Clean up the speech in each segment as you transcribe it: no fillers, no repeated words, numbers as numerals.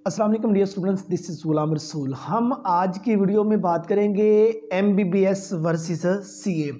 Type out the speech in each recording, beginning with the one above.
अस्सलाम वालेकुम dear students, this is Ghulam Rasool. हम आज की वीडियो में बात करेंगे एमबीबीएस वर्सेस सीए।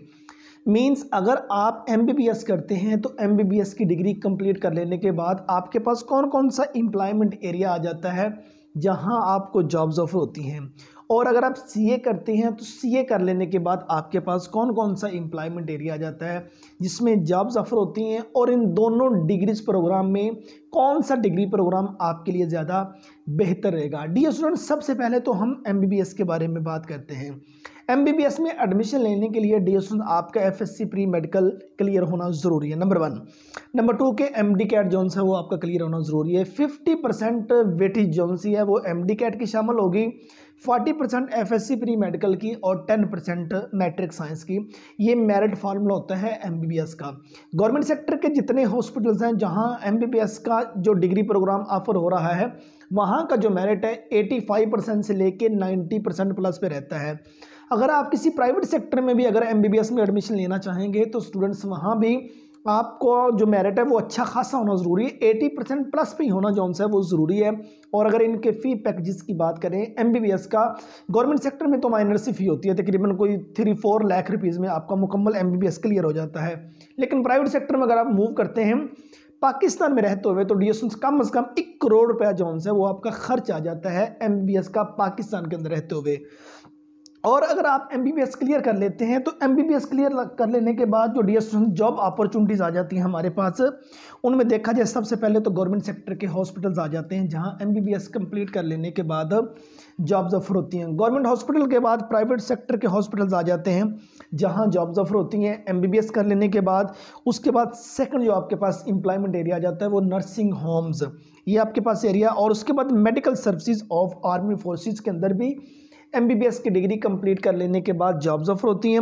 मींस अगर आप एमबीबीएस करते हैं तो एमबीबीएस की डिग्री कंप्लीट कर लेने के बाद आपके पास कौन कौन सा एम्प्लॉयमेंट एरिया आ जाता है जहां आपको जॉब्स ऑफर होती हैं। और अगर आप सीए करते हैं तो सीए कर लेने के बाद आपके पास कौन कौन सा एम्प्लॉयमेंट एरिया आ जाता है जिसमें जॉब्स ऑफर होती हैं। और इन दोनों डिग्रीज प्रोग्राम में कौन सा डिग्री प्रोग्राम आपके लिए ज़्यादा बेहतर रहेगा। डियर स्टूडेंट्स, सबसे पहले तो हम एमबीबीएस के बारे में बात करते हैं। एमबीबीएस में एडमिशन लेने के लिए डियर स्टूडेंट आपका एफएससी प्री मेडिकल क्लियर होना ज़रूरी है, नंबर 1। नंबर 2 के एमडी कैट जोन है वो आपका क्लियर होना ज़रूरी है। 50% वेटेज जोन सी है वो एमडी कैट की शामिल होगी, 40% एफएससी प्री मेडिकल की और 10% मैट्रिक साइंस की। ये मेरिट फार्मूला होता है एमबीबीएस का। गवर्नमेंट सेक्टर के जितने हॉस्पिटल्स हैं जहां एमबीबीएस का जो डिग्री प्रोग्राम ऑफर हो रहा है वहां का जो मेरिट है 85% से लेके 90% प्लस पे रहता है। अगर आप किसी प्राइवेट सेक्टर में भी अगर एमबीबीएस में एडमिशन लेना चाहेंगे तो स्टूडेंट्स वहाँ भी आपको जो मेरिट है वो अच्छा खासा होना ज़रूरी है, 80% प्लस पे ही होना जो है वो ज़रूरी है। और अगर इनके फ़ी पैकेजेस की बात करें एमबीबीएस का, गवर्नमेंट सेक्टर में तो माइनर सी फ़ी होती है, तकरीबन कोई 3-4 लाख रुपीज़ में आपका मुकम्मल एमबीबीएस क्लियर हो जाता है। लेकिन प्राइवेट सेक्टर में अगर आप मूव करते हैं पाकिस्तान में रहते हुए तो डियर कम से कम 1 करोड़ रुपया जो है वो आपका खर्च आ जाता है एमबीबीएस का पाकिस्तान के अंदर रहते हुए। और अगर आप एमबीबीएस क्लियर कर लेते हैं तो एमबीबीएस क्लियर कर लेने के बाद जो डियर स्टूडेंट जॉब अपॉर्चुनिटीज़ आ जाती हैं हमारे पास, उनमें देखा जाए सबसे पहले तो गवर्नमेंट सेक्टर के हॉस्पिटल्स आ जाते हैं जहां एमबीबीएस कंप्लीट कर लेने के बाद जॉब्स ऑफर होती हैं। गवर्नमेंट हॉस्पिटल के बाद प्राइवेट सेक्टर के हॉस्पिटल्स आ जाते हैं जहां जॉब्स ऑफर होती हैं एमबीबीएस कर लेने के बाद। उसके बाद सेकंड जो आपके पास एम्प्लॉयमेंट एरिया आ जाता है वो नर्सिंग होम्स, ये आपके पास एरिया। और उसके बाद medical services of army forces के अंदर भी एमबीबीएस की डिग्री कंप्लीट कर लेने के बाद जॉब्स ऑफर होती हैं।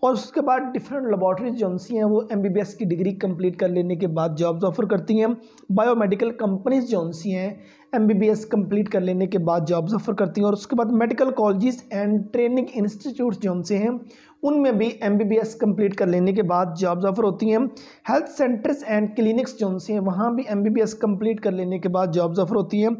और उसके बाद डिफरेंट लेबॉर्ट्रीज जो हैं वो एमबीबीएस की डिग्री कंप्लीट कर लेने के बाद जॉब्स ऑफर करती हैं। बायोमेडिकल कंपनीज जो हैं एमबीबीएस कंप्लीट कर लेने के बाद जॉब्स ऑफर करती हैं। और उसके बाद medical colleges and training institutes जो हैं उनमें भी एमबीबीएस कंप्लीट कर लेने के बाद जॉब्स ऑफर होती हैं। हेल्थ सेंटर्स एंड क्लिनिक्स जो हैं वहाँ भी एमबीबीएस कंप्लीट कर लेने के बाद जॉब्स ऑफर होती हैं।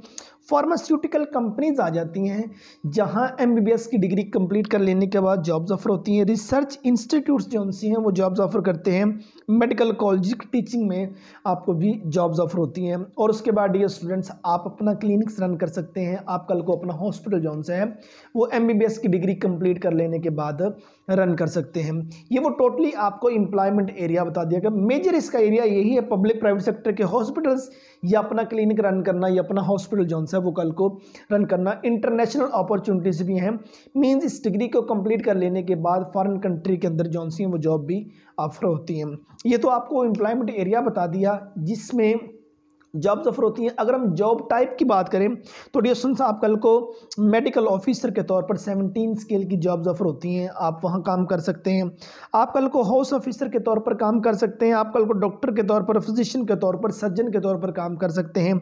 फार्मास्यूटिकल कंपनीज आ जाती हैं जहां एमबीबीएस की डिग्री कंप्लीट कर लेने के बाद जॉब्स ऑफर होती हैं। रिसर्च इंस्टीट्यूट्स जो हैं वो जॉब्स ऑफर करते हैं। मेडिकल कॉलेज की टीचिंग में आपको भी जॉब्स ऑफर होती हैं। और उसके बाद डियर स्टूडेंट्स आप अपना क्लिनिक्स रन कर सकते हैं, आप कल को अपना हॉस्पिटल जो है वो एमबीबीएस की डिग्री कंप्लीट कर लेने के बाद रन कर सकते हैं। ये वो टोटली आपको एम्प्लॉयमेंट एरिया बता दिया गया। मेजर इसका एरिया यही है, पब्लिक प्राइवेट सेक्टर के हॉस्पिटल्स या अपना क्लिनिक रन करना या अपना हॉस्पिटल जो है वो कल को रन करना। इंटरनेशनल अपॉर्चुनिटीज भी हैं, मींस इस डिग्री को कंप्लीट कर लेने के बाद फॉरेन कंट्री के अंदर जो है वो जॉब भी ऑफर होती हैं। ये तो आपको एम्प्लॉयमेंट एरिया बता दिया जिसमें जॉब्स ऑफर होती हैं। अगर हम जॉब टाइप की बात करें तो डियर स्टूडेंट्स आप कल को मेडिकल ऑफिसर के तौर पर 17 स्केल की जॉब्स ऑफर होती हैं, आप वहां काम कर सकते हैं। आप कल को हाउस ऑफिसर के तौर पर काम कर सकते हैं। आप कल को डॉक्टर के तौर पर, फिजिशियन के तौर पर, सर्जन के तौर पर काम कर सकते हैं।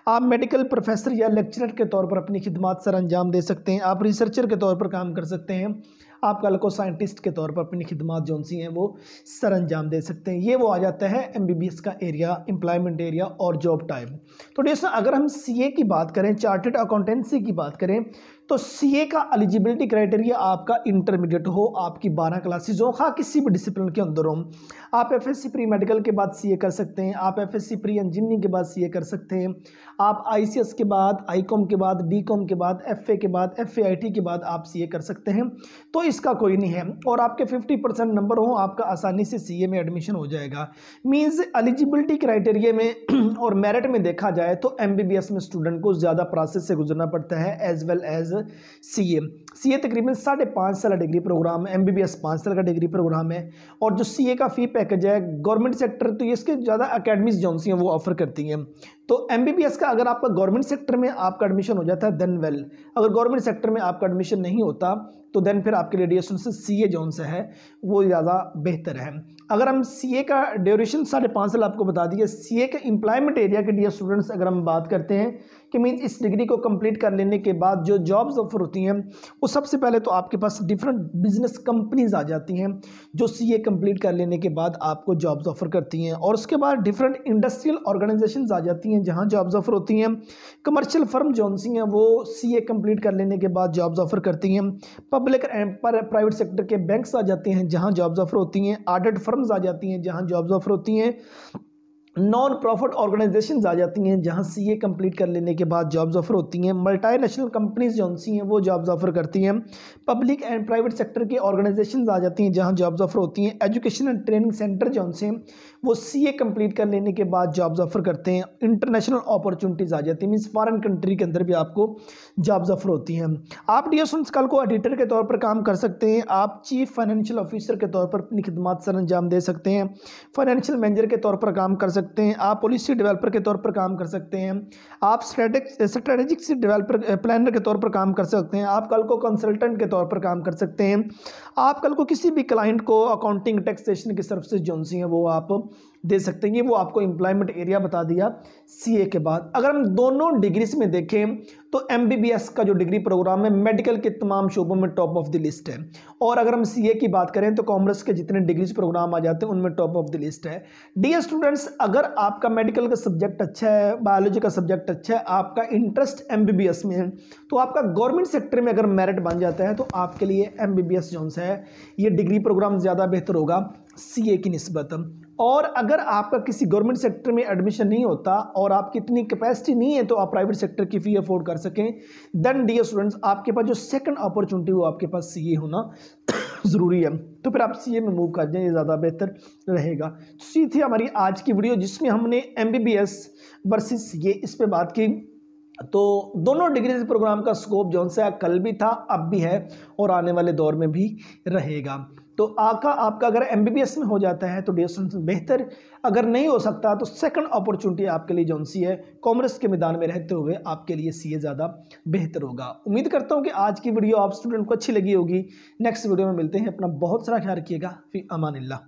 आप मेडिकल प्रोफेसर या लेक्चरर के तौर पर अपनी खिदमत सर अंजाम दे सकते हैं। आप रिसर्चर के तौर पर काम कर सकते हैं। आप कल को साइंटिस्ट के तौर पर अपनी खिदमत जो सी हैं वो सर अंजाम दे सकते हैं। ये वो आ जाता है एमबीबीएस का एरिया, एम्प्लॉयमेंट एरिया और जॉब टाइप। तो डियर अगर हम सीए की बात करें, चार्टर्ड अकाउंटेंसी की बात करें, तो सीए का एलिजिबिलिटी क्राइटेरिया आपका इंटरमीडिएट हो, आपकी 12 क्लासेज हो, हाँ किसी भी डिसिप्लिन के अंदर हो। आप एफएससी प्री मेडिकल के बाद सीए कर सकते हैं, आप एफएससी प्री इंजीनियरिंग के बाद सीए कर सकते हैं, आप आईसीएस के बाद, आईकॉम के बाद, बीकॉम के बाद, एफए के बाद, एफएआईटी के बाद आप सीए कर सकते हैं। तो इसका कोई नहीं है। और आपके 50% नंबर हो आपका आसानी से सीए में एडमिशन हो जाएगा। मींस एलिजिबिलिटी क्राइटेरिया में और मेरिट में देखा जाए तो एमबीबीएस में स्टूडेंट को ज़्यादा प्रोसेस से गुजरना पड़ता है एज वेल एज सीए तकरीबन 5.5 साल डिग्री प्रोग्राम है, एमबीबीएस 5 साल का डिग्री प्रोग्राम है। और जो सीए का फी पैकेज है गवर्नमेंट सेक्टर तो इसके ज़्यादा अकेडमीज जो हैं वो ऑफर करती हैं। तो एमबीबीएस का अगर आपका गवर्नमेंट सेक्टर में आपका एडमिशन हो जाता है देन वेल, अगर गवर्नमेंट सेक्टर में आपका एडमिशन नहीं होता तो देन फिर आपके लिए डियर स्टूडेंट्स सीए जो है वो ज़्यादा बेहतर है। अगर हम सीए का ड्यूरेशन 5.5 साल आपको बता दिया। सीए के एम्प्लॉयमेंट एरिया के डियर स्टूडेंट्स अगर हम बात करते हैं कि मीन्स इस डिग्री को कंप्लीट कर लेने के बाद जो जॉब्स ऑफर होती हैं वो सबसे पहले तो आपके पास डिफरेंट बिजनेस कंपनीज आ जाती हैं जो सीए कंप्लीट कर लेने के बाद आपको जॉब्स ऑफर करती हैं, और उसके बाद डिफरेंट इंडस्ट्रियल ऑर्गेनाइजेशंस आ जाती हैं जहां जॉब्स ऑफर होती हैं। कमर्शियल फर्म जो सी हैं वो सीए कंप्लीट कर लेने के बाद जॉब्स ऑफर करती हैं। पब्लिक प्राइवेट सेक्टर के बैंक्स आ जाते हैं जहां जॉब्स ऑफर होती हैं। ऑडिट फर्म्स आ जाती हैं जहां जॉब्स ऑफर होती हैं। नॉन प्रॉफिट ऑर्गेनाइजेशंस आ जाती हैं जहां सीए कंप्लीट कर लेने के बाद जॉब्स ऑफर होती हैं। मल्टीनेशनल कंपनीज जो सी हैं वो जॉब्स ऑफर करती हैं। पब्लिक एंड प्राइवेट सेक्टर के ऑर्गेनाइजेशंस आ जाती हैं जहां जॉब्स ऑफर होती हैं। एजुकेशन एंड ट्रेनिंग सेंटर जो से वो सीए कंप्लीट कर लेने के बाद जॉब्स ऑफर करते हैं। इंटरनेशनल अपॉर्चुनिटीज़ आ जाती हैं, मीन्स फॉरेन कंट्री के अंदर भी आपको जॉब्स ऑफर होती हैं। आप डियर स्टूडेंट्स कल को एडिटर के तौर पर काम कर सकते हैं, आप चीफ फाइनेंशियल ऑफिसर के तौर पर अपनी खिदमत सर अंजाम दे सकते हैं, फाइनेंशियल मैनेजर के तौर पर काम कर सकते हैं, आप पॉलिसी डेवलपर के तौर पर काम कर सकते हैं, आप स्ट्रेटेजिक डेवलपर प्लानर के तौर पर काम कर सकते हैं, आप कल को कंसल्टेंट के तौर पर काम कर सकते हैं, आप कल को किसी भी क्लाइंट को अकाउंटिंग टैक्सेशन की सर्विसेज जो सी हैं वो आप दे सकते हैं। ये वो आपको एम्प्लॉयमेंट एरिया बता दिया सीए के बाद। अगर हम दोनों डिग्रीज में देखें तो एमबीबीएस का जो डिग्री प्रोग्राम है मेडिकल के तमाम शोबों में टॉप ऑफ द लिस्ट है, और अगर हम सीए की बात करें तो कॉमर्स के जितने डिग्रीज प्रोग्राम आ जाते हैं उनमें टॉप ऑफ द लिस्ट है। डियर स्टूडेंट्स, अगर आपका मेडिकल का सब्जेक्ट अच्छा है, बायोलॉजी का सब्जेक्ट अच्छा है, आपका इंटरेस्ट एमबीबीएस में है, तो आपका गवर्नमेंट सेक्टर में अगर मेरिट बन जाता है तो आपके लिए एमबीबीएस जोन से है ये डिग्री प्रोग्राम ज़्यादा बेहतर होगा सीए की निस्बत। और अगर आपका किसी गवर्नमेंट सेक्टर में एडमिशन नहीं होता और आपकी इतनी कैपेसिटी नहीं है तो आप प्राइवेट सेक्टर की फी अफोर्ड कर सकें, देन डियर स्टूडेंट्स आपके पास जो सेकंड अपॉर्चुनिटी वो आपके पास सीए होना ज़रूरी है, तो फिर आप सीए में मूव कर जाएं, ये ज़्यादा बेहतर रहेगा। तो ये थी हमारी आज की वीडियो जिसमें हमने एमबीबीएस वर्सेस सीए इस पे बात की। तो दोनों डिग्री प्रोग्राम का स्कोप जो सा कल भी था, अब भी है और आने वाले दौर में भी रहेगा। तो आपका अगर एमबीबीएस में हो जाता है तो डियर स्टूडेंट्स बेहतर, अगर नहीं हो सकता तो सेकंड अपॉर्चुनिटी आपके लिए जो सी है कॉमर्स के मैदान में रहते हुए आपके लिए सीए ज़्यादा बेहतर होगा। उम्मीद करता हूँ कि आज की वीडियो आप स्टूडेंट को अच्छी लगी होगी। नेक्स्ट वीडियो में मिलते हैं, अपना बहुत सारा ख्याल रखिएगा। फी अमानिल्लाह।